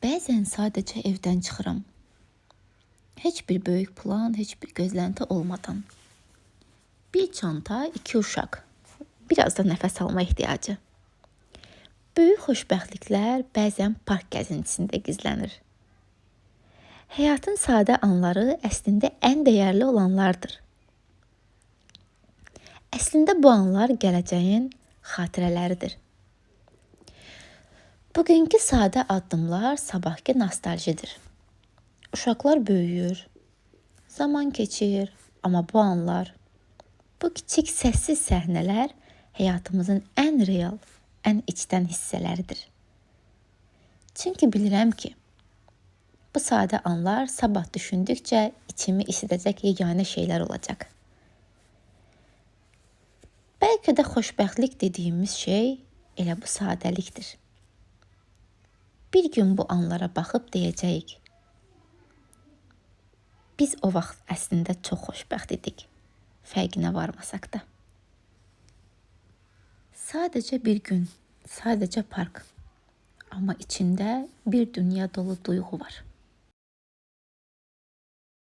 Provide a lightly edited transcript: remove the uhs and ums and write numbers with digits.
Bəzən sadəcə evdən çıxıram. Heç bir böyük plan, heç bir gözlənti olmadan. Bir çanta, 2 uşaq. Biraz da nəfəs alma ehtiyacı. Böyük xoşbəxtliklər bəzən park gəzintisində gizlənir. Həyatın sadə anları əslində ən dəyərli olanlardır. Əslində bu anlar gələcəyin xatirələridir. Bugünkü sadə addımlar sabahki nostaljidir. Uşaqlar böyüyür, zaman keçir, amma bu anlar, bu kiçik səssiz səhnələr həyatımızın ən real, ən içdən hissələridir. Çünki bilirəm ki, bu sadə anlar sabah düşündükcə içimi isidəcək yeganə şeylər olacaq. Bəlkə də xoşbəxtlik dediyimiz şey elə bu sadəlikdir. Bir gün bu anlara baxıb deyəcəyik. Biz o vaxt əslində çox xoşbəxt idik, fərqinə varmasaq da. Sadəcə bir gün, sadəcə park. Amma içində bir dünya dolu duyğu var.